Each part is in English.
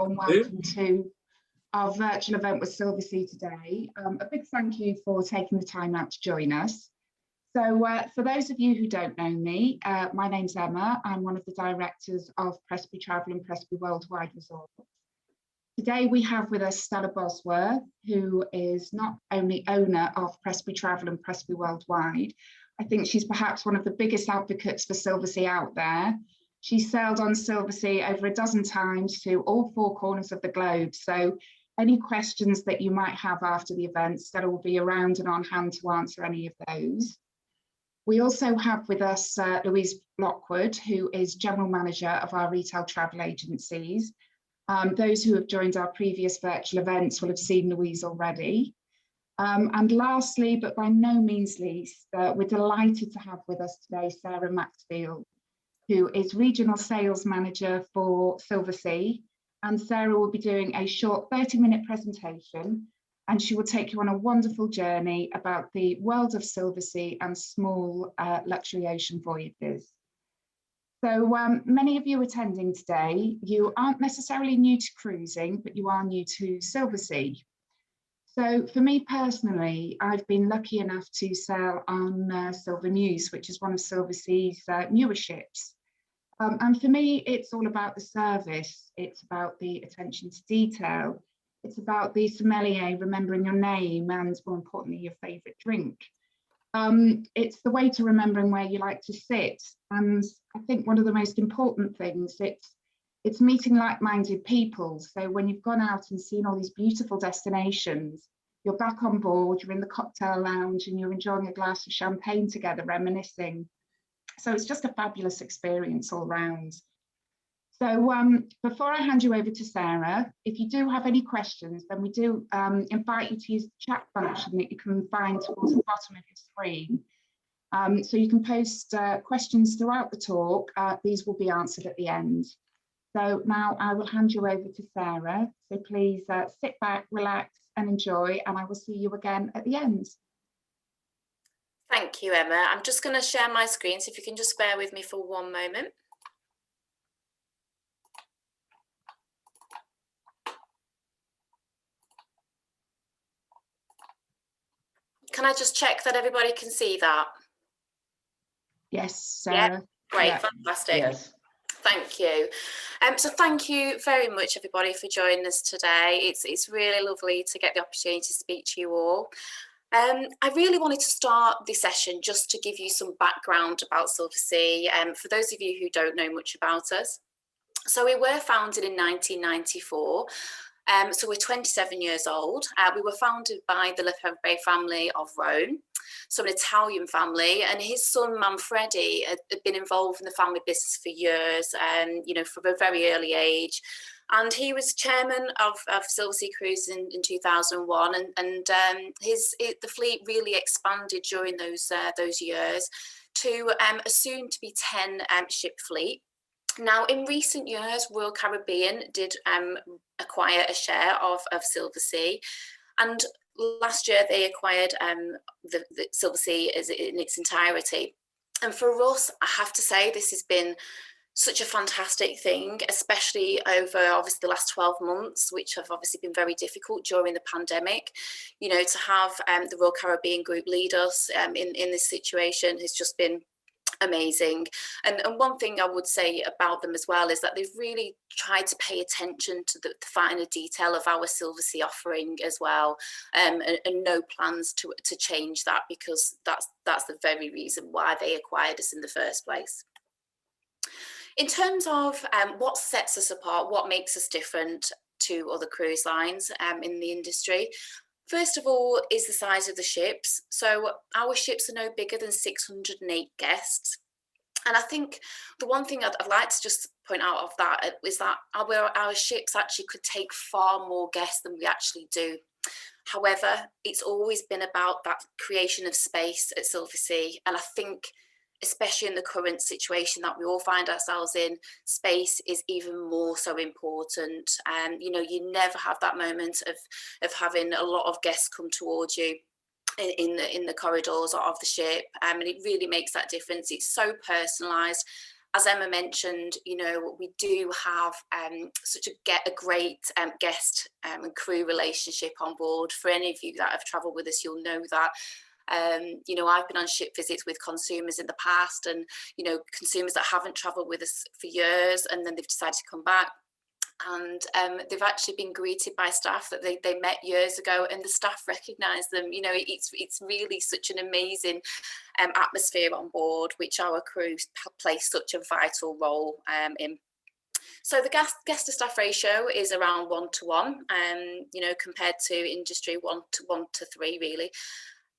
and welcome to our virtual event with Silversea today. A big thank you for taking the time out to join us. So for those of you who don't know me, my name's Emma. I'm one of the directors of Prestbury Travel and Prestbury Worldwide Resorts. Today we have with us Stella Bosworth, who is not only owner of Prestbury Travel and Prestbury Worldwide. I think she's perhaps one of the biggest advocates for Silversea out there. She's sailed on Silversea over a dozen times to all four corners of the globe. So any questions that you might have after the event, Stella will be around and on hand to answer any of those. We also have with us Louise Lockwood, who is General Manager of our retail travel agencies. Those who have joined our previous virtual events will have seen Louise already. And lastly, but by no means least, we're delighted to have with us today Sarah Maxfield, who is Regional Sales Manager for Silversea. And Sarah will be doing a short 30-minute presentation, and she will take you on a wonderful journey about the world of Silversea and small luxury ocean voyages. So many of you attending today, you aren't necessarily new to cruising, but you are new to Silversea. So for me personally, I've been lucky enough to sail on Silver Muse, which is one of Silversea's newer ships. And for me, it's all about the service. It's about the attention to detail. It's about the sommelier remembering your name and, more importantly, your favourite drink. It's the way to remembering where you like to sit. And I think one of the most important things, it's meeting like-minded people. So when you've gone out and seen all these beautiful destinations, you're back on board, you're in the cocktail lounge and you're enjoying a glass of champagne together, reminiscing. So it's just a fabulous experience all round. So before I hand you over to Sarah, if you do have any questions, then we do invite you to use the chat function that you can find towards the bottom of your screen. So you can post questions throughout the talk. These will be answered at the end. So now I will hand you over to Sarah. So please sit back, relax and enjoy, and I will see you again at the end. Thank you, Emma. I'm just going to share my screen, so if you can just bear with me for one moment. Can I just check that everybody can see that? Yes, Sarah. Yeah, great, yeah. Fantastic. Yes. Thank you. So thank you very much, everybody, for joining us today. It's really lovely to get the opportunity to speak to you all. I really wanted to start this session just to give you some background about Silversea, for those of you who don't know much about us. So we were founded in 1994. So we're 27 years old. We were founded by the Lefebvre family of Rome, so an Italian family, and his son Manfredi had been involved in the family business for years, you know, from a very early age. And he was chairman of Silversea Cruise in 2001, and the fleet really expanded during those years to a soon-to-be 10 ship fleet. Now, in recent years, Royal Caribbean did acquire a share of Silversea, and last year they acquired the Silversea in its entirety. And for us, I have to say, this has been such a fantastic thing, especially over obviously the last 12 months, which have obviously been very difficult during the pandemic. You know, to have the Royal Caribbean Group lead us in this situation has just been amazing. And one thing I would say about them as well is that they've really tried to pay attention to the finer detail of our Silversea offering as well, and no plans to change that, because that's the very reason why they acquired us in the first place. In terms of what sets us apart, what makes us different to other cruise lines in the industry, first of all is the size of the ships. So our ships are no bigger than 608 guests. And I think the one thing I'd like to just point out of that is that our ships actually could take far more guests than we actually do. However, it's always been about that creation of space at Silversea. And I think, especially in the current situation that we all find ourselves in, space is even more so important. You know, you never have that moment of having a lot of guests come towards you in the corridors of the ship, and it really makes that difference. It's so personalised, as Emma mentioned, you know, we do have such a great guest and crew relationship on board. For any of you that have travelled with us, you'll know that. You know, I've been on ship visits with consumers in the past, and, you know, consumers that haven't travelled with us for years, and then they've decided to come back. And they've actually been greeted by staff that they met years ago, and the staff recognise them. You know, it's really such an amazing atmosphere on board, which our crew play such a vital role in. So the guest to staff ratio is around 1-to-1, you know, compared to industry 1-to-3 really.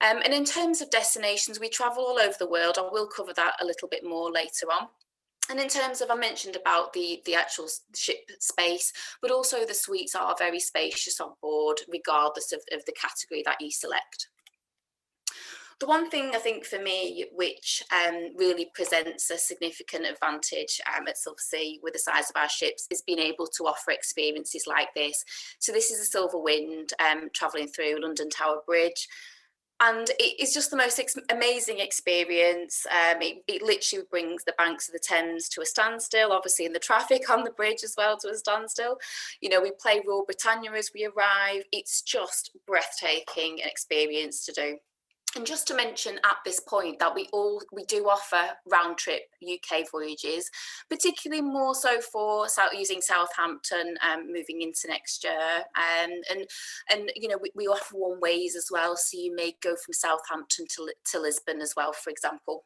And in terms of destinations, we travel all over the world. I will cover that a little bit more later on. And in terms of, I mentioned about the actual ship space, but also the suites are very spacious on board, regardless of the category that you select. The one thing I think for me, which really presents a significant advantage at Silversea with the size of our ships, is being able to offer experiences like this. So this is a Silver Wind travelling through London Tower Bridge. And it's just the most amazing experience. It literally brings the banks of the Thames to a standstill, obviously, in the traffic on the bridge as well to a standstill. You know, we play Royal Britannia as we arrive. It's just breathtaking experience to do. And just to mention at this point that we do offer round trip UK voyages, particularly more so for using Southampton moving into next year. And you know, we offer one ways as well, so you may go from Southampton to Lisbon as well, for example.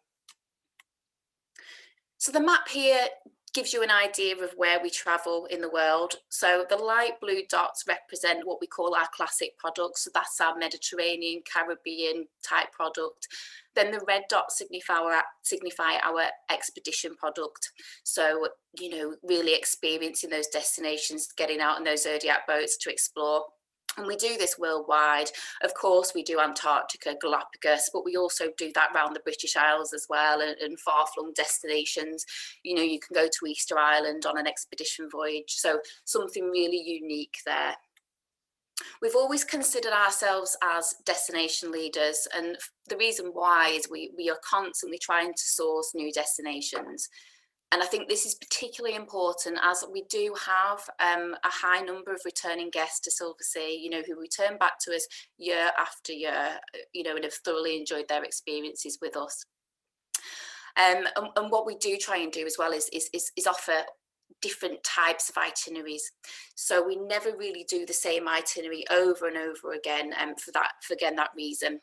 So the map here gives you an idea of where we travel in the world. So the light blue dots represent what we call our classic products. So that's our Mediterranean, Caribbean type product. Then the red dots signify our expedition product. So, you know, really experiencing those destinations, getting out on those Zodiac boats to explore. And we do this worldwide. Of course, we do Antarctica, Galapagos, but we also do that around the British Isles as well, and far-flung destinations. You know, you can go to Easter Island on an expedition voyage. So something really unique there. We've always considered ourselves as destination leaders, and the reason why is we are constantly trying to source new destinations. And I think this is particularly important as we do have a high number of returning guests to Silversea, you know, who return back to us year after year, you know, and have thoroughly enjoyed their experiences with us. And what we do try and do as well is offer different types of itineraries. So we never really do the same itinerary over and over again for that reason.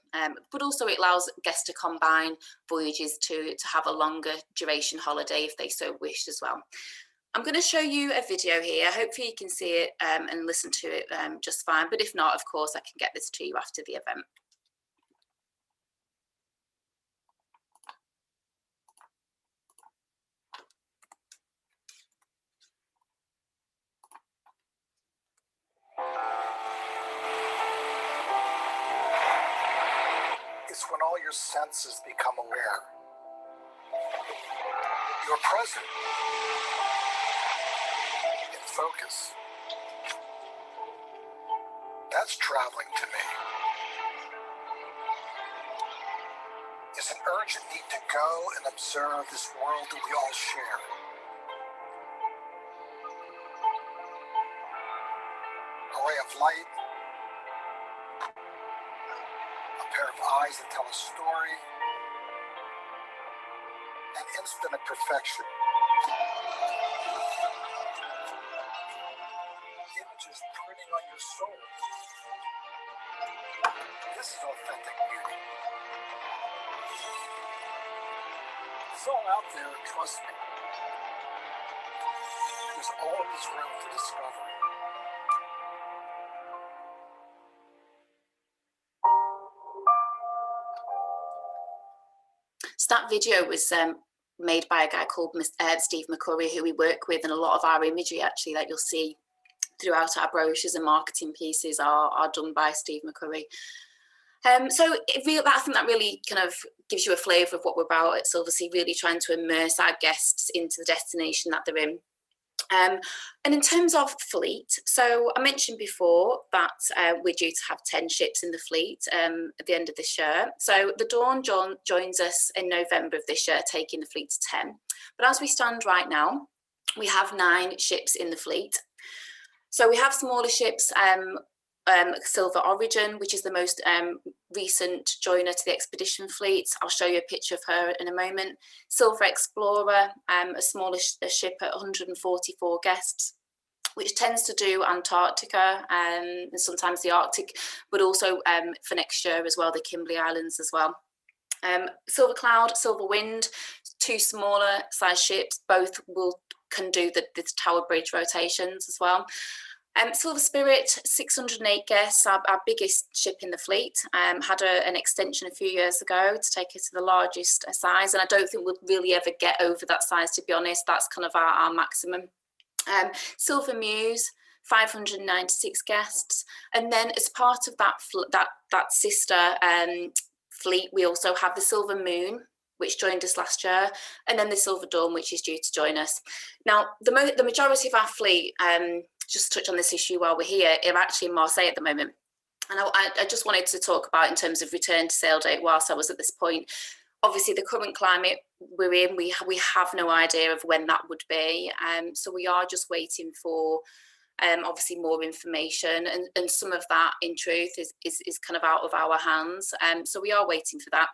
But also it allows guests to combine voyages to have a longer duration holiday if they so wish as well. I'm going to show you a video here. Hopefully you can see it and listen to it just fine. But if not, of course, I can get this to you after the event. It's when all your senses become aware. You're present. In focus. That's traveling to me. It's an urgent need to go and observe this world that we all share. A ray of light, a pair of eyes that tell a story, an instant of perfection. Images printing on your soul. This is authentic beauty. It's all out there, trust me. There's always room for discovery. So that video was made by a guy called Steve McCurry, who we work with, and a lot of our imagery actually that you'll see throughout our brochures and marketing pieces are done by Steve McCurry. So I think that really kind of gives you a flavour of what we're about at Silversea, really trying to immerse our guests into the destination that they're in. And in terms of fleet, so I mentioned before that we're due to have 10 ships in the fleet at the end of this year. So the Dawn joins us in November of this year, taking the fleet to 10. But as we stand right now, we have 9 ships in the fleet. So we have smaller ships, Silver Origin, which is the most recent joiner to the expedition fleet. I'll show you a picture of her in a moment. Silver Explorer, a smaller ship at 144 guests, which tends to do Antarctica and sometimes the Arctic, but also for next year as well, the Kimberley Islands as well. Silver Cloud, Silver Wind, 2 smaller size ships, both can do the Tower Bridge rotations as well. Silver Spirit, 608 guests, our biggest ship in the fleet, had an extension a few years ago to take it to the largest size, and I don't think we'll really ever get over that size, to be honest. That's kind of our maximum. Silver Muse, 596 guests, and then as part of that sister fleet, we also have the Silver Moon, which joined us last year, and then the Silver Dawn, which is due to join us. Now, the majority of our fleet, just to touch on this issue while we're here, are actually in Marseille at the moment. And I just wanted to talk about in terms of return to sail date whilst I was at this point. Obviously, the current climate we're in, we have no idea of when that would be. So we are just waiting for obviously more information, and some of that in truth is kind of out of our hands. So we are waiting for that.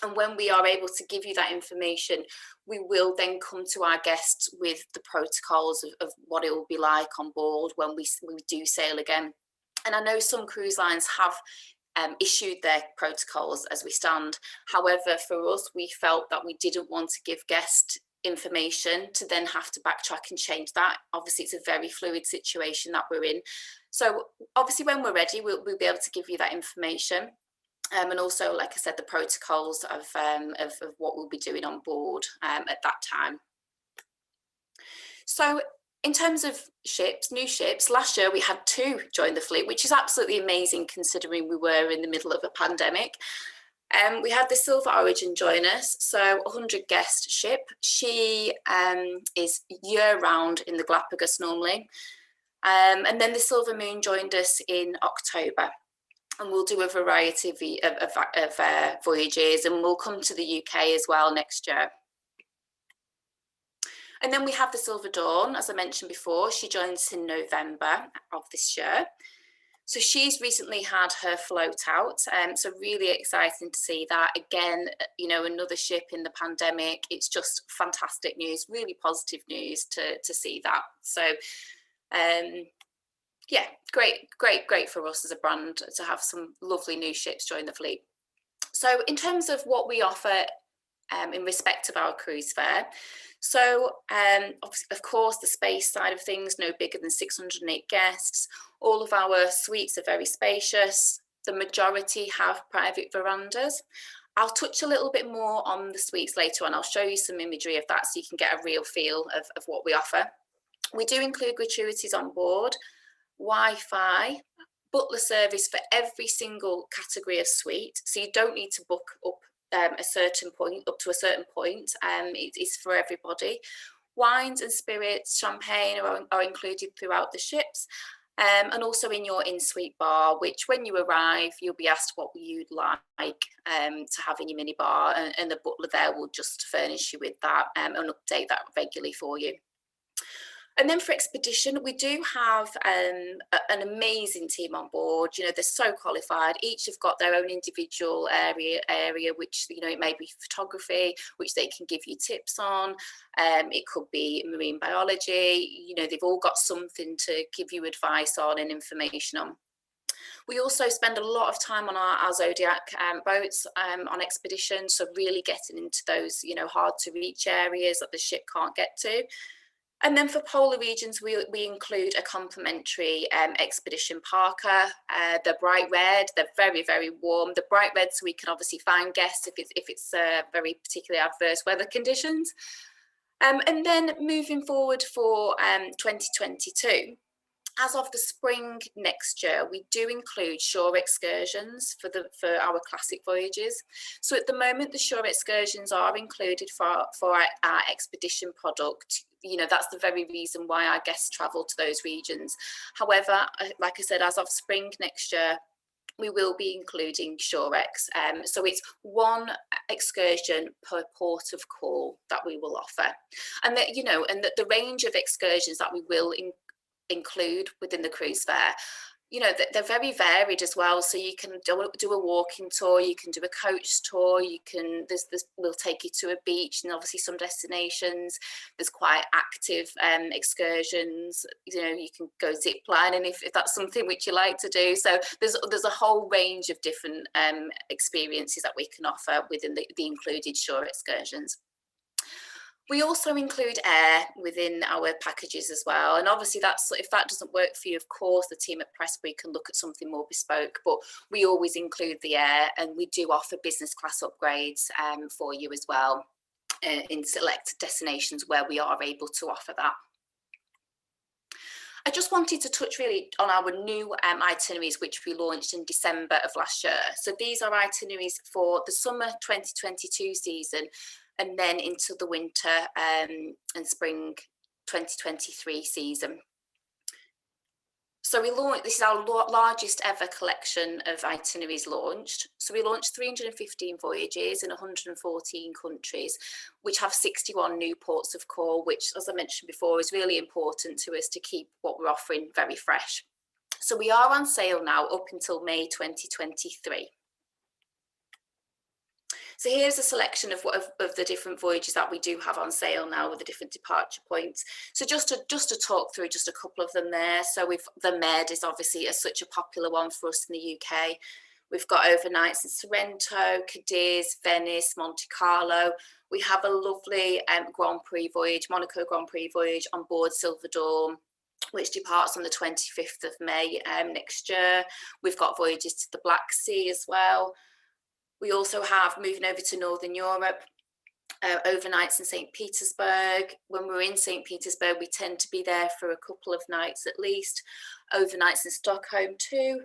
And when we are able to give you that information, we will then come to our guests with the protocols of what it will be like on board when we do sail again. And I know some cruise lines have issued their protocols as we stand. However, for us, we felt that we didn't want to give guests information to then have to backtrack and change that. Obviously, it's a very fluid situation that we're in. So obviously, when we're ready, we'll be able to give you that information. And also, like I said, the protocols of what we'll be doing on board at that time. So in terms of ships, new ships, last year we had 2 join the fleet, which is absolutely amazing considering we were in the middle of a pandemic. We had the Silver Origin join us, so 100 guest ship. She is year round in the Galapagos normally. And then the Silver Moon joined us in October. And we'll do a variety of voyages, and we'll come to the UK as well next year. And then we have the Silver Dawn, as I mentioned before. She joins us in November of this year. So she's recently had her float out, so really exciting to see that. Again, you know, another ship in the pandemic. It's just fantastic news, really positive news to see that. So yeah, great for us as a brand to have some lovely new ships join the fleet. So in terms of what we offer in respect of our cruise fare, so of course the space side of things, no bigger than 608 guests. All of our suites are very spacious. The majority have private verandas. I'll touch a little bit more on the suites later on. I'll show you some imagery of that so you can get a real feel of what we offer. We do include gratuities on board, Wi-Fi, butler service for every single category of suite. So you don't need to book up up to a certain point. It's for everybody. Wines and spirits, champagne are included throughout the ships. And also in your in-suite bar, which when you arrive, you'll be asked what you'd like to have in your mini bar, and the butler there will just furnish you with that and update that regularly for you. And then for expedition, we do have an amazing team on board. You know, they're so qualified. Each have got their own individual area, which, you know, it may be photography, which they can give you tips on. It could be marine biology. You know, they've all got something to give you advice on and information on. We also spend a lot of time on our Zodiac boats on expedition. So really getting into those, you know, hard to reach areas that the ship can't get to. And then for polar regions, we include a complimentary expedition parka. They're bright red, they're very, very warm. The bright red, so we can obviously find guests if it's very particularly adverse weather conditions. And then moving forward for 2022, as of the spring next year, we do include shore excursions for our classic voyages. So at the moment, the shore excursions are included for our expedition product. You know, that's the very reason why our guests travel to those regions. However, like I said, as of spring next year, we will be including ShoreX. So it's one excursion per port of call that we will offer. And that, you know, and that the range of excursions that we will include within the cruise fare, you know, they're very varied as well. So you can do a walking tour, you can do a coach tour, you can, we'll take you to a beach, and obviously some destinations, there's quite active excursions, you know, you can go zip lining if that's something which you like to do. So there's a whole range of different experiences that we can offer within the included shore excursions. We also include air within our packages as well. And obviously that's, if that doesn't work for you, of course, the team at Prestbury can look at something more bespoke, but we always include the air, and we do offer business class upgrades for you as well in select destinations where we are able to offer that. I just wanted to touch really on our new itineraries, which we launched in December of last year. So these are itineraries for the summer 2022 season, and then into the winter and spring 2023 season. So we launched, this is our largest ever collection of itineraries launched. So we launched 315 voyages in 114 countries, which have 61 new ports of call, which, as I mentioned before, is really important to us to keep what we're offering very fresh. So we are on sale now up until May 2023. So here's a selection of the different voyages that we do have on sale now with the different departure points. So just to talk through just a couple of them there. So the Med is obviously such a popular one for us in the UK. We've got overnights in Sorrento, Cadiz, Venice, Monte Carlo. We have a lovely Grand Prix voyage, Monaco Grand Prix voyage on board Silver Dawn, which departs on the 25th of May next year. We've got voyages to the Black Sea as well. We also have, moving over to Northern Europe, overnights in St. Petersburg. When we're in St. Petersburg, we tend to be there for a couple of nights at least. Overnights in Stockholm too.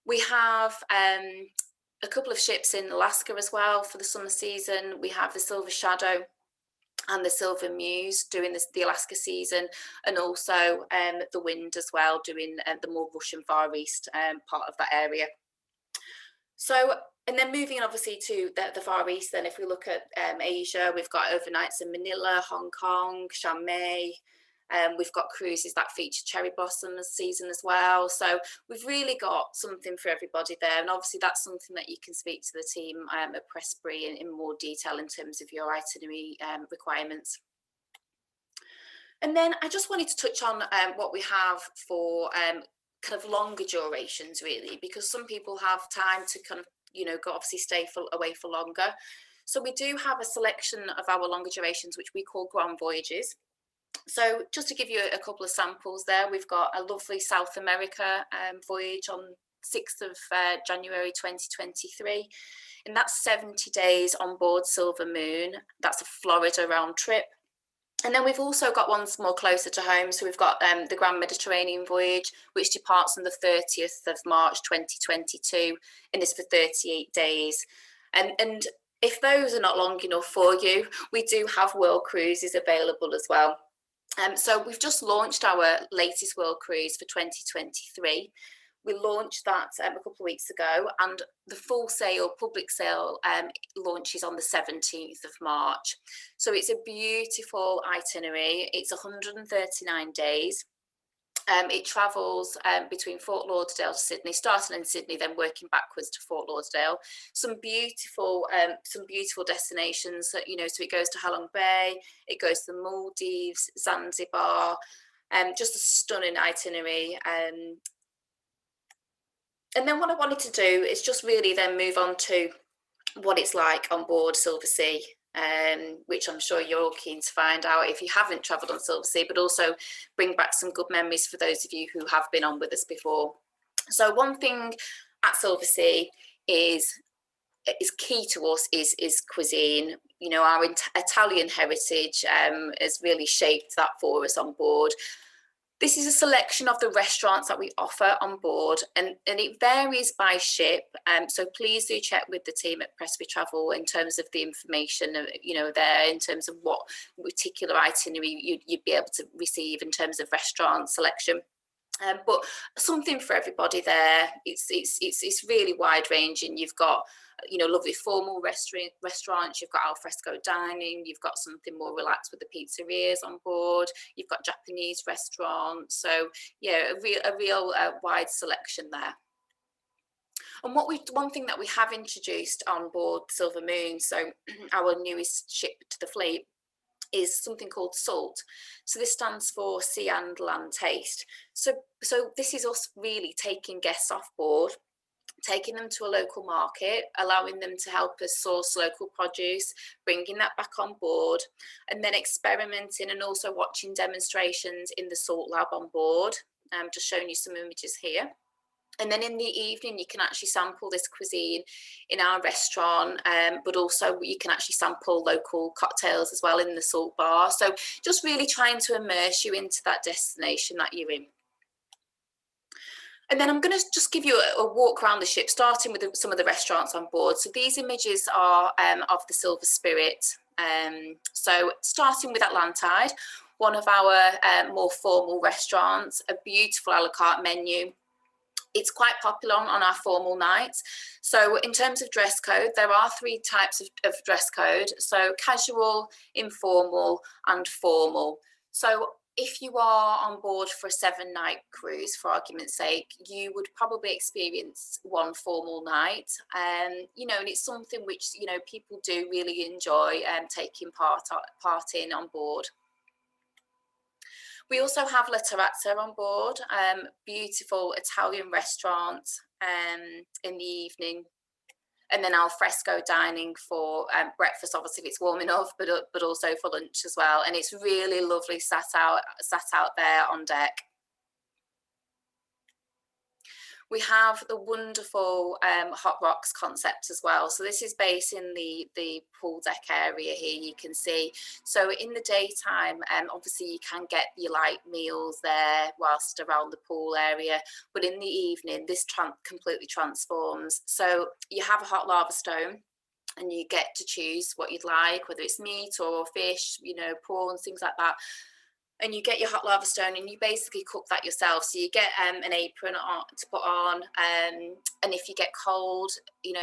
We have a couple of ships in Alaska as well for the summer season. We have the Silver Shadow and the Silver Muse doing the Alaska season, and also the Wind as well, doing the more Russian Far East part of that area. So, and then moving obviously to the Far East, then if we look at Asia, we've got overnights in Manila, Hong Kong, Chiang Mai. We've got cruises that feature cherry blossom season as well. So we've really got something for everybody there. And obviously that's something that you can speak to the team at Prestbury in more detail in terms of your itinerary requirements. And then I just wanted to touch on what we have for kind of longer durations really, because some people have time to kind of, you know, go obviously stay away for longer. So we do have a selection of our longer durations, which we call Grand Voyages. So just to give you a couple of samples there, we've got a lovely South America voyage on 6th of January 2023. And that's 70 days on board Silver Moon. That's a Florida round trip. And then we've also got ones more closer to home. So we've got the Grand Mediterranean voyage, which departs on the 30th of March 2022 and is for 38 days. And if those are not long enough for you, we do have world cruises available as well. So we've just launched our latest world cruise for 2023. We launched that a couple of weeks ago, and the full sale, public sale, launches on the 17th of March. So it's a beautiful itinerary. It's 139 days. It travels between Fort Lauderdale to Sydney, starting in Sydney, then working backwards to Fort Lauderdale. Some beautiful destinations. You know, so it goes to Halong Bay, it goes to the Maldives, Zanzibar. Just a stunning itinerary. And then what I wanted to do is just really then move on to what it's like on board Silversea, which I'm sure you're all keen to find out if you haven't travelled on Silversea, but also bring back some good memories for those of you who have been on with us before. So one thing at Silversea is key to us is cuisine. You know, our Italian heritage has really shaped that for us on board. This is a selection of the restaurants that we offer on board, and it varies by ship. So please do check with the team at Prestbury Travel in terms of the information, there in terms of what particular itinerary you'd be able to receive in terms of restaurant selection. But something for everybody there. It's really wide ranging. You've got lovely formal restaurants, you've got al fresco dining, you've got something more relaxed with the pizzerias on board, you've got Japanese restaurants. So yeah, a real wide selection there. And one thing that we have introduced on board Silver Moon, so our newest ship to the fleet, is something called SALT. So this stands for Sea and Land Taste. So this is us really taking guests off board, taking them to a local market, allowing them to help us source local produce, bringing that back on board, and then experimenting and also watching demonstrations in the Salt Lab on board. Just showing you some images here. And then in the evening, you can actually sample this cuisine in our restaurant, but also you can actually sample local cocktails as well in the Salt Bar. So just really trying to immerse you into that destination that you're in. And then I'm going to just give you a walk around the ship, starting with some of the restaurants on board. So these images are of the Silver Spirit. So starting with Atlantide, one of our more formal restaurants, a beautiful a la carte menu. It's quite popular on our formal nights. So in terms of dress code, there are 3 types of dress code. So casual, informal, and formal. So if you are on board for a 7-night cruise, for argument's sake, you would probably experience one formal night. And it's something which, people do really enjoy taking part in on board. We also have La Terrazza on board, beautiful Italian restaurant in the evening, and then al fresco dining for breakfast, obviously if it's warm enough, but also for lunch as well. And it's really lovely sat out there on deck. We have the wonderful Hot Rocks concept as well. So this is based in the pool deck area here, you can see. So in the daytime, obviously you can get your light meals there whilst around the pool area. But in the evening, this completely transforms. So you have a hot lava stone, and you get to choose what you'd like, whether it's meat or fish, prawns, things like that. And you get your hot lava stone and you basically cook that yourself. So you get an apron to put on, and if you get cold,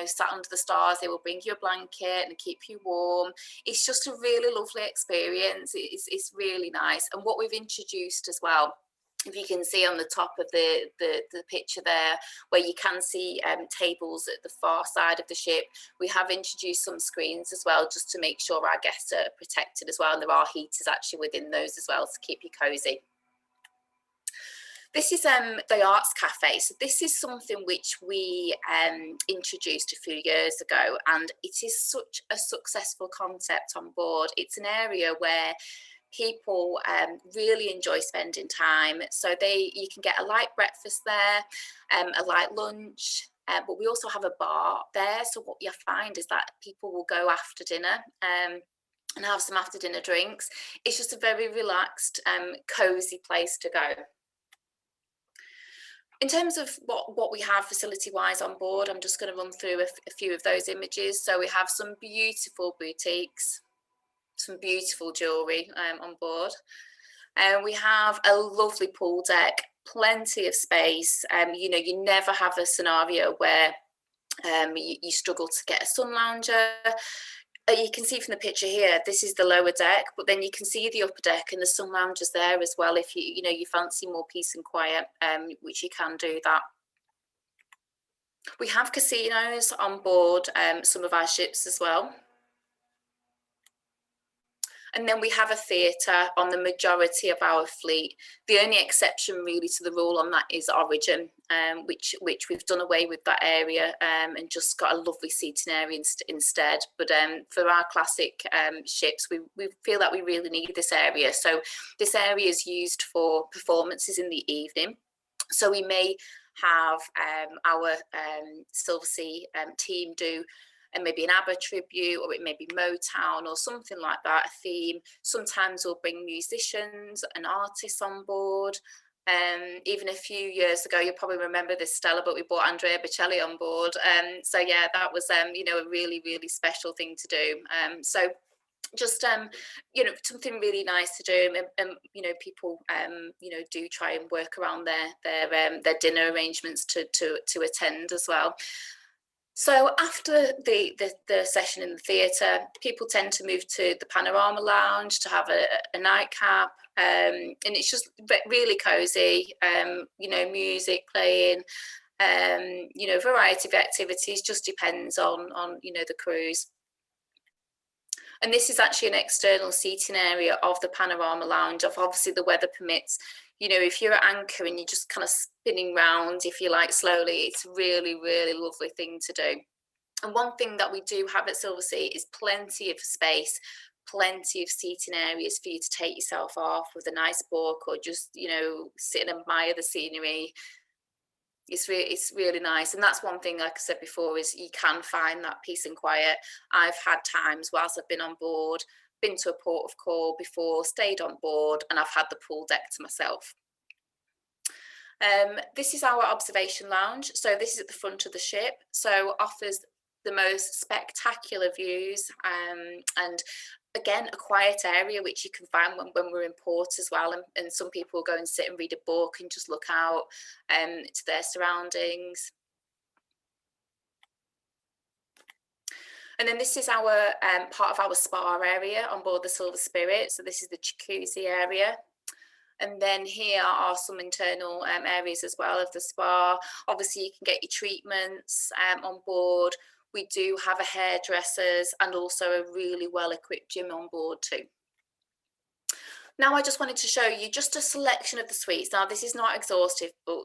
sat under the stars, they will bring you a blanket and keep you warm. It's just a really lovely experience. It's really nice. And what we've introduced as well, if you can see on the top of the picture there, where you can see tables at the far side of the ship, we have introduced some screens as well, just to make sure our guests are protected as well. And there are heaters actually within those as well to keep you cozy. This is the Arts Cafe. So this is something which we introduced a few years ago, and it is such a successful concept on board. It's an area where people really enjoy spending time. So you can get a light breakfast there, a light lunch, but we also have a bar there. So what you find is that people will go after dinner and have some after dinner drinks. It's just a very relaxed, cozy place to go. In terms of what we have facility-wise on board, I'm just going to run through a few of those images. So we have some beautiful boutiques, some beautiful jewellery on board. We have a lovely pool deck, plenty of space. You never have a scenario where you struggle to get a sun lounger. You can see from the picture here, this is the lower deck, but then you can see the upper deck and the sun loungers there as well. If you fancy more peace and quiet, which you can do that. We have casinos on board some of our ships as well. And then we have a theatre on the majority of our fleet. The only exception really to the rule on that is Origin, which we've done away with that area and just got a lovely seating area instead. But for our classic ships, we feel that we really need this area. So this area is used for performances in the evening. So we may have our Silversea team do and maybe an ABBA tribute, or it may be Motown or something like that, a theme. Sometimes we'll bring musicians and artists on board. Even a few years ago, you'll probably remember this, Stella, but we brought Andrea Bocelli on board. So yeah, that was you know, a really, really special thing to do. So just you know, something really nice to do, and you know, people you know, do try and work around their dinner arrangements to attend as well. So after the session in the theatre, people tend to move to the Panorama Lounge to have a nightcap, and it's just really cosy. You know, music playing, you know, variety of activities. Just depends on you know, the cruise. And this is actually an external seating area of the Panorama Lounge. If obviously the weather permits, you know, if you're at anchor and you're just kind of spinning round, if you like, slowly, it's really, really lovely thing to do. And one thing that we do have at Silversea is plenty of space, plenty of seating areas for you to take yourself off with a nice book, or just, you know, sit and admire the scenery. It's really nice. And that's one thing, like I said before, is you can find that peace and quiet. I've had times whilst I've been on board, been to a port of call before, stayed on board, and I've had the pool deck to myself. This is our observation lounge. So this is at the front of the ship. So offers the most spectacular views, and again, a quiet area which you can find when we're in port as well. And some people will go and sit and read a book and just look out to their surroundings. And then this is our part of our spa area on board the Silver Spirit. So this is the jacuzzi area. And then here are some internal areas as well of the spa. Obviously, you can get your treatments on board. We do have a hairdressers and also a really well-equipped gym on board too. Now, I just wanted to show you just a selection of the suites. Now, this is not exhaustive, but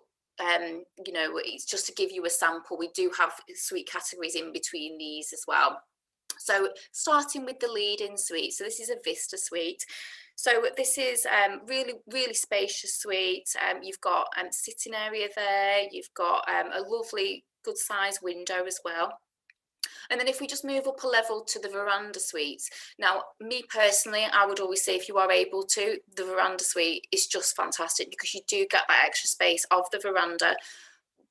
you know, it's just to give you a sample. We do have suite categories in between these as well. So starting with the lead-in suite. So this is a Vista suite. So this is really, really spacious suite. You've got sitting area there. You've got a lovely, good size window as well. And then if we just move up a level to the veranda suites. Now, me personally, I would always say if you are able to, the veranda suite is just fantastic because you do get that extra space of the veranda.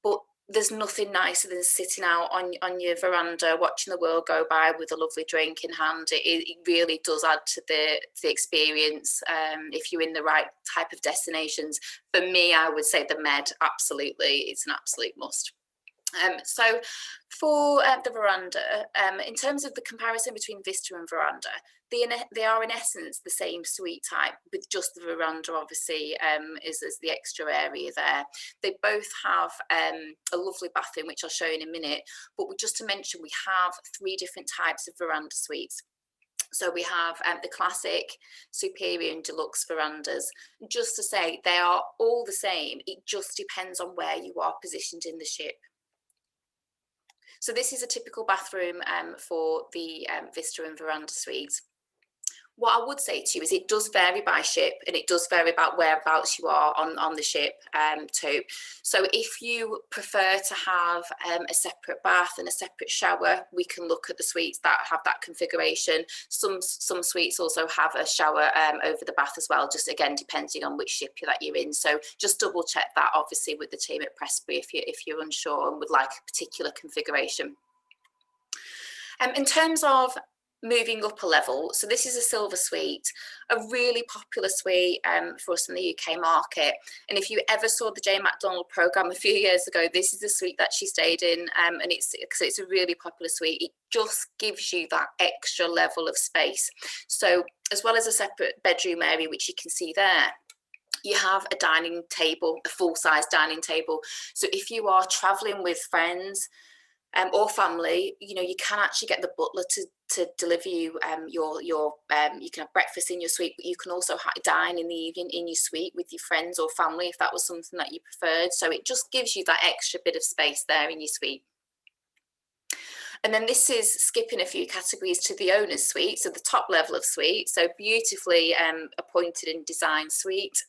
But there's nothing nicer than sitting out on your veranda, watching the world go by with a lovely drink in hand. It really does add to the experience if you're in the right type of destinations. For me, I would say the Med, absolutely, it's an absolute must. So for the veranda, in terms of the comparison between Vista and veranda, they are in essence the same suite type, with just the veranda obviously is the extra area there. They both have a lovely bathroom, which I'll show you in a minute, but just to mention, we have 3 different types of veranda suites. So we have the classic, superior and deluxe verandas. Just to say, they are all the same. It just depends on where you are positioned in the ship. So this is a typical bathroom for the Vista and veranda suites. What I would say to you is it does vary by ship, and it does vary about whereabouts you are on the ship too. So if you prefer to have a separate bath and a separate shower, we can look at the suites that have that configuration. Some suites also have a shower over the bath as well, just again depending on which ship that you're in. So just double check that obviously with the team at Prestbury if you're unsure and would like a particular configuration. In terms of moving up a level, so this is a silver suite, a really popular suite for us in the UK market. And if you ever saw the Jane McDonald programme a few years ago, this is the suite that she stayed in, and it's a really popular suite. It just gives you that extra level of space. So as well as a separate bedroom area, which you can see there, you have a dining table, a full-size dining table. So if you are travelling with friends or family, you know, you can actually get the butler to deliver you you can have breakfast in your suite, but you can also dine in the evening in your suite with your friends or family if that was something that you preferred. So it just gives you that extra bit of space there in your suite. And then this is skipping a few categories to the owner's suite, so the top level of suite. So beautifully appointed and designed suite,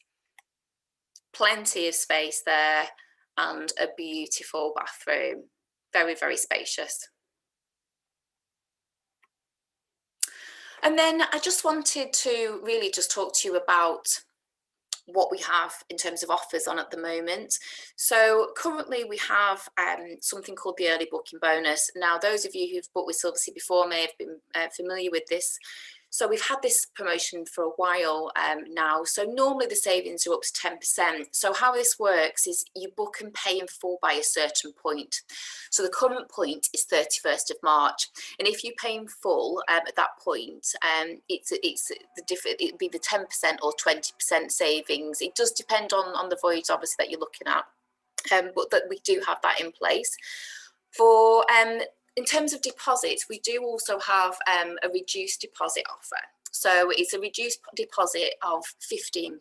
plenty of space there, and a beautiful bathroom. Very, very spacious. And then I just wanted to really just talk to you about what we have in terms of offers on at the moment. So currently we have something called the early booking bonus. Now, those of you who've booked with Silversea before may have been familiar with this. So we've had this promotion for a while now. So normally the savings are up to 10%. So how this works is you book and pay in full by a certain point. So the current point is 31st of March. And if you pay in full at that point, it'd be the 10% or 20% savings. It does depend on the voyage, obviously, that you're looking at, but that we do have that in place. For in terms of deposits, we do also have a reduced deposit offer. So it's a reduced deposit of 15%.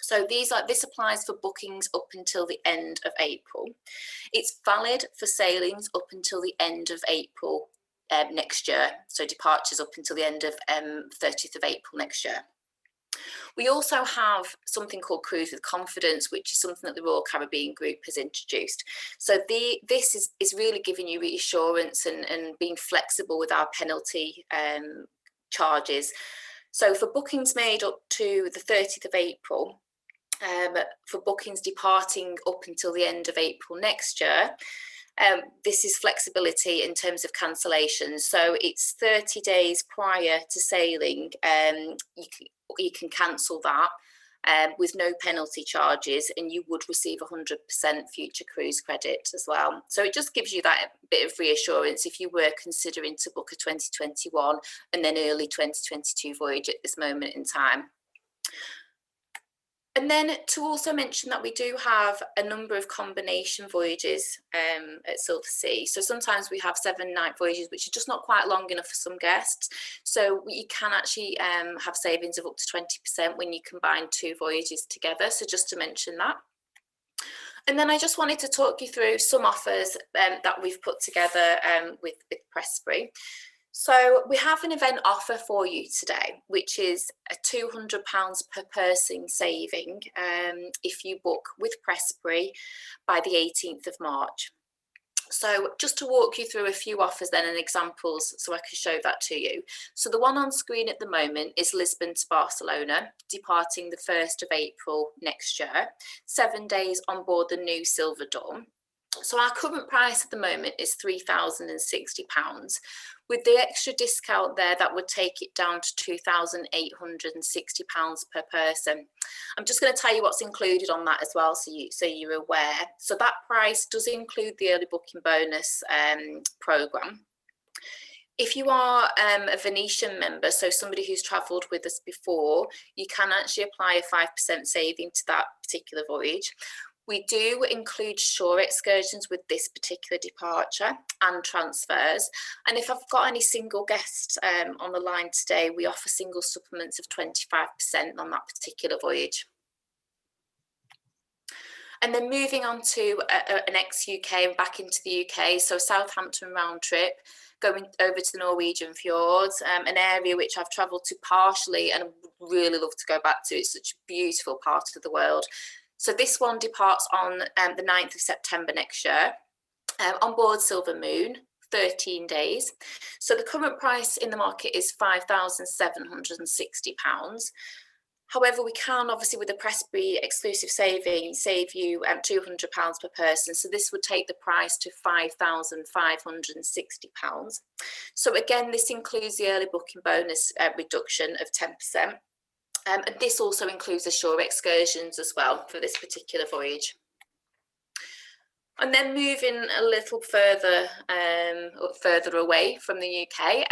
So this applies for bookings up until the end of April. It's valid for sailings up until the end of April next year. So departures up until the end of 30th of April next year. We also have something called Cruise with Confidence, which is something that the Royal Caribbean Group has introduced. So this is really giving you reassurance and being flexible with our penalty charges. So for bookings made up to the 30th of April, for bookings departing up until the end of April next year, this is flexibility in terms of cancellations. So it's 30 days prior to sailing, you can cancel that with no penalty charges, and you would receive 100% future cruise credit as well. So it just gives you that bit of reassurance if you were considering to book a 2021 and then early 2022 voyage at this moment in time. And then to also mention that we do have a number of combination voyages at Silversea. So sometimes we have 7-night voyages, which are just not quite long enough for some guests. So you can actually have savings of up to 20% when you combine 2 voyages together. So just to mention that. And then I just wanted to talk you through some offers that we've put together with Prestbury. So we have an event offer for you today, which is a £200 per person saving if you book with Prestbury by the 18th of March. So just to walk you through a few offers then and examples so I can show that to you. So the one on screen at the moment is Lisbon to Barcelona, departing the 1st of April next year, 7 days on board the new Silver Dawn. So our current price at the moment is £3,060. With the extra discount there, that would take it down to £2,860 per person. I'm just going to tell you what's included on that as well, so you're aware. So that price does include the early booking bonus programme. If you are a Venetian member, so somebody who's travelled with us before, you can actually apply a 5% saving to that particular voyage. We do include shore excursions with this particular departure and transfers. And if I've got any single guests on the line today, we offer single supplements of 25% on that particular voyage. And then moving on to an ex-UK and back into the UK, so Southampton round trip, going over to the Norwegian fjords, an area which I've travelled to partially and would really love to go back to. It's such a beautiful part of the world. So this one departs on the 9th of September next year, on board Silver Moon, 13 days. So the current price in the market is £5,760. However, we can obviously with the Prestbury exclusive saving save you £200 per person. So this would take the price to £5,560. So again, this includes the early booking bonus reduction of 10%. And this also includes the shore excursions as well for this particular voyage. And then moving a little further away from the UK.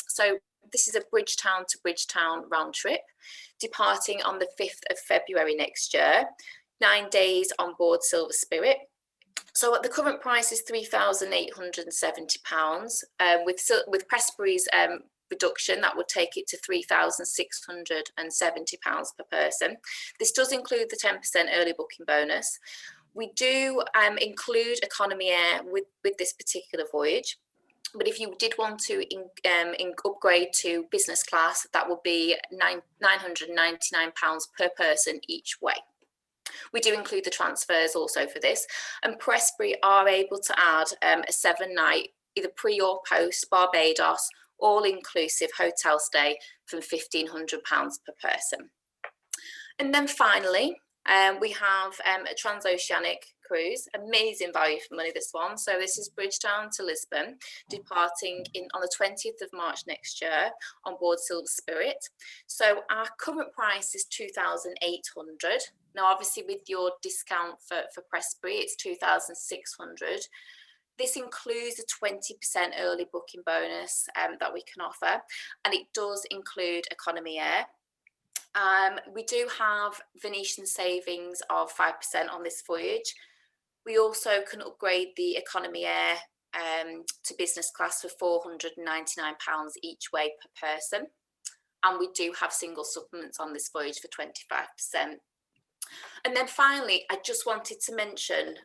So this is a Bridgetown to Bridgetown round trip, departing on the 5th of February next year, 9 days on board Silver Spirit. So the current price is £3,870. With Prestbury's reduction, that would take it to £3,670 per person. This does include the 10% early booking bonus. We do include economy air with this particular voyage, but if you did want to upgrade to business class, that would be £999 per person each way. We do include the transfers also for this, and Prestbury are able to add a 7-night either pre or post Barbados all-inclusive hotel stay from £1,500 per person. And then finally, we have a transoceanic cruise, amazing value for money, this one. So this is Bridgetown to Lisbon, departing on the 20th of March next year on board Silver Spirit. So our current price is 2,800. Now, obviously with your discount for Prestbury, it's 2,600. This includes a 20% early booking bonus that we can offer, and it does include economy air. We do have Venetian savings of 5% on this voyage. We also can upgrade the economy air to business class for £499 each way per person. And we do have single supplements on this voyage for 25%. And then finally, I just wanted to mention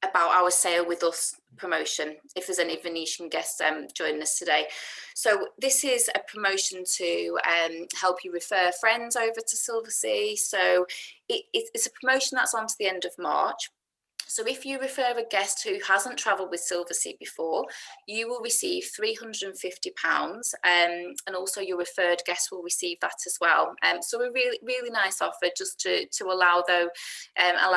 about our Sail With Us promotion, if there's any Venetian guests joining us today. So this is a promotion to help you refer friends over to Silversea. So it's a promotion that's on to the end of March. So if you refer a guest who hasn't travelled with Silversea before, you will receive £350, and also your referred guest will receive that as well. So a really nice offer, just to allow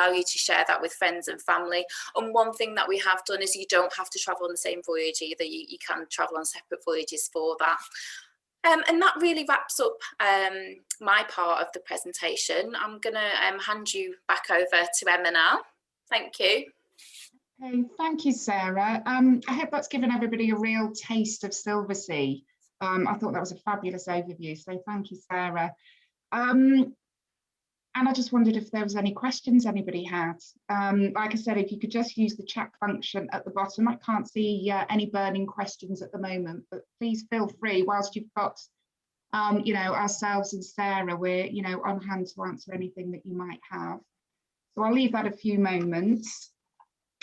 you to share that with friends and family. And one thing that we have done is you don't have to travel on the same voyage either. You can travel on separate voyages for that. And that really wraps up my part of the presentation. I'm going to hand you back over to Emma now. Thank you. Okay, thank you, Sarah. I hope that's given everybody a real taste of Silversea. I thought that was a fabulous overview, so thank you, Sarah. And I just wondered if there was any questions anybody had. Like I said, if you could just use the chat function at the bottom. I can't see any burning questions at the moment, but please feel free whilst you've got, ourselves and Sarah, we're, on hand to answer anything that you might have. So I'll leave that a few moments.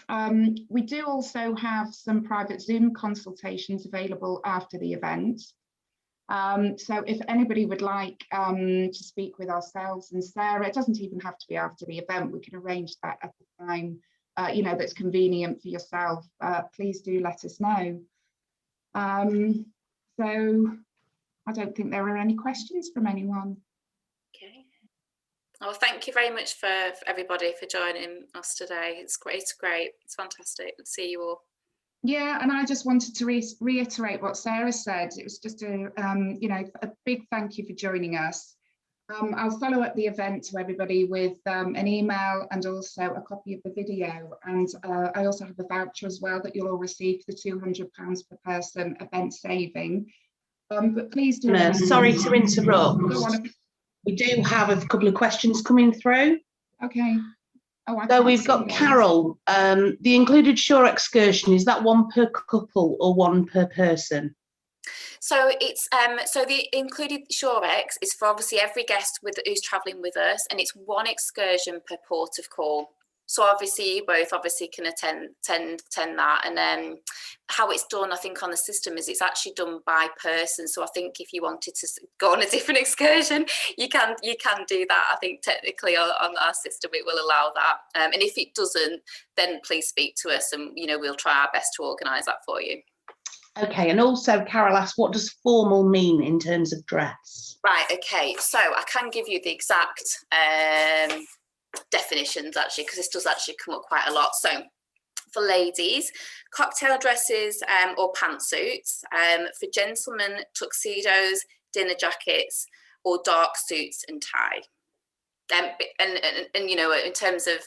We do also have some private Zoom consultations available after the event. So if anybody would like to speak with ourselves and Sarah, it doesn't even have to be after the event. We can arrange that at the time, that's convenient for yourself. Please do let us know. So I don't think there are any questions from anyone. Okay. Well, thank you very much for everybody for joining us today. It's great. It's fantastic to see you all. Yeah, and I just wanted to reiterate what Sarah said. It was just a big thank you for joining us. I'll follow up the event to everybody with an email and also a copy of the video. And I also have a voucher as well that you'll all receive for the £200 per person event saving. But please do. Sorry to interrupt. We do have a couple of questions coming through. Okay. Oh, so we've got Carol. The included shore excursion, is that one per couple or one per person? So it's so the included shore ex is for obviously every guest who's travelling with us, and it's one excursion per port of call. So obviously you both can attend that, and how it's done, I think on the system is it's actually done by person. So I think if you wanted to go on a different excursion, you can do that. I think technically on our system it will allow that, and if it doesn't, then please speak to us, and we'll try our best to organise that for you. Okay, and also Carol asked, what does formal mean in terms of dress? Right, okay, so I can give you the exact definitions actually, because this does actually come up quite a lot. So for ladies, cocktail dresses or pantsuits. For gentlemen, tuxedos, dinner jackets, or dark suits and tie. And in terms of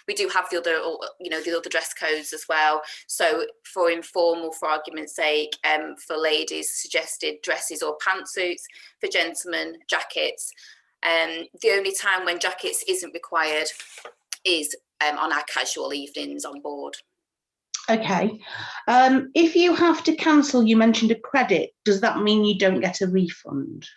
we do have the other dress codes as well. So for informal, for argument's sake, for ladies, suggested dresses or pantsuits. For gentlemen, jackets. The only time when jackets isn't required is on our casual evenings on board. Okay. If you have to cancel, you mentioned a credit. Does that mean you don't get a refund?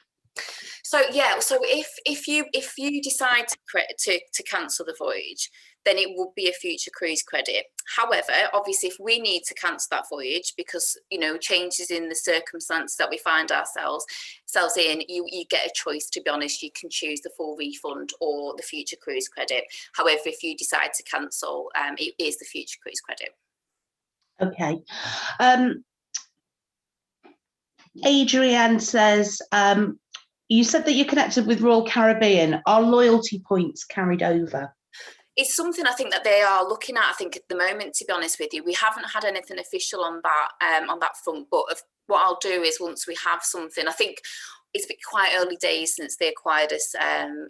So yeah, so if you decide to cancel the voyage, then it will be a future cruise credit. However, obviously, if we need to cancel that voyage because changes in the circumstances that we find ourselves in, you get a choice. To be honest, you can choose the full refund or the future cruise credit. However, if you decide to cancel, it is the future cruise credit. Okay. Adrienne says, You said that you're connected with Royal Caribbean. Are loyalty points carried over? It's something I think that they are looking at. I think at the moment, to be honest with you, we haven't had anything official on that front. But what I'll do is once we have something, I think it's been quite early days since they acquired us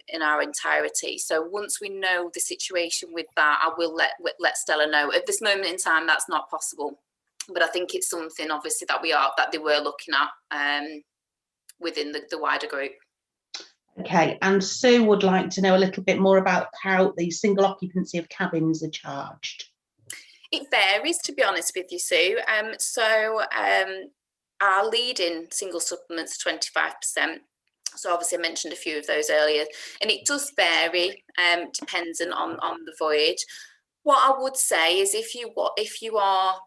in our entirety. So once we know the situation with that, I will let Stella know. At this moment in time, that's not possible. But I think it's something obviously that they were looking at within the wider group. Okay, and Sue would like to know a little bit more about how the single occupancy of cabins are charged. It varies, to be honest with you, Sue. Our leading single supplements are 25%. So obviously I mentioned a few of those earlier, and it does vary depending on the voyage. What I would say is if you are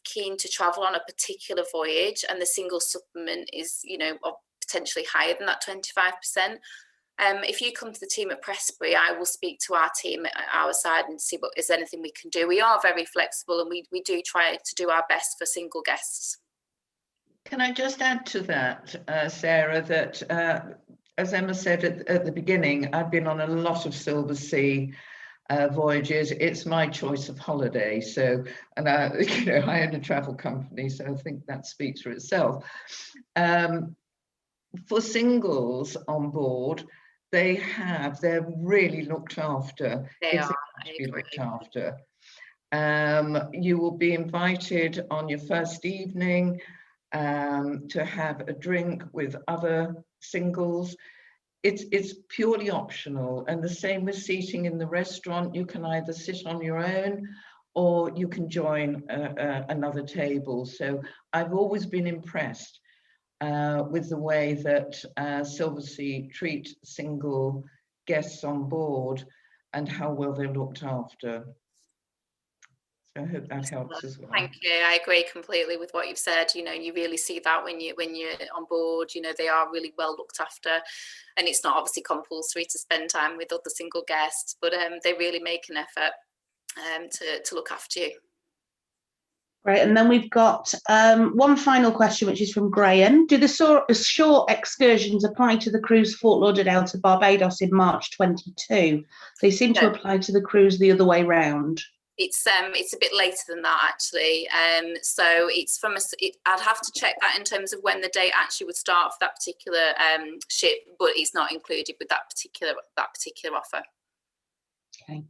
keen to travel on a particular voyage and the single supplement is, potentially higher than that 25%, if you come to the team at Prestbury, I will speak to our team at our side and see what is anything we can do. We are very flexible, and we do try to do our best for single guests. Can I just add to that, Sarah, that as Emma said at the beginning, I've been on a lot of Silversea voyages. It's my choice of holiday. So, and I own a travel company, so I think that speaks for itself. For singles on board, they're really looked after. They are looked after. You will be invited on your first evening to have a drink with other singles. It's purely optional, and the same with seating in the restaurant. You can either sit on your own or you can join another table. So I've always been impressed with the way that Silversea treat single guests on board and how well they're looked after. So I hope that helps as well. Thank you. I agree completely with what you've said. You really see that when you're on board. They are really well looked after, and it's not obviously compulsory to spend time with other single guests, but they really make an effort to look after you. Great, and then we've got one final question, which is from Graham. Do the shore excursions apply to the cruise Fort Lauderdale to Barbados in March 22? They seem to apply to the cruise the other way round. It's a bit later than that, actually. So it's I'd have to check that in terms of when the date actually would start for that particular ship, but it's not included with that particular offer. Okay.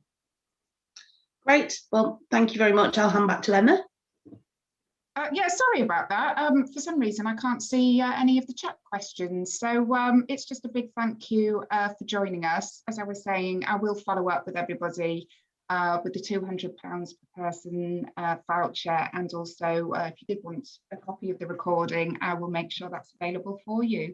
Great. Well, thank you very much. I'll hand back to Emma. Yeah, sorry about that. For some reason, I can't see any of the chat questions. So it's just a big thank you for joining us. As I was saying, I will follow up with everybody with the £200 per person voucher. And also, if you did want a copy of the recording, I will make sure that's available for you.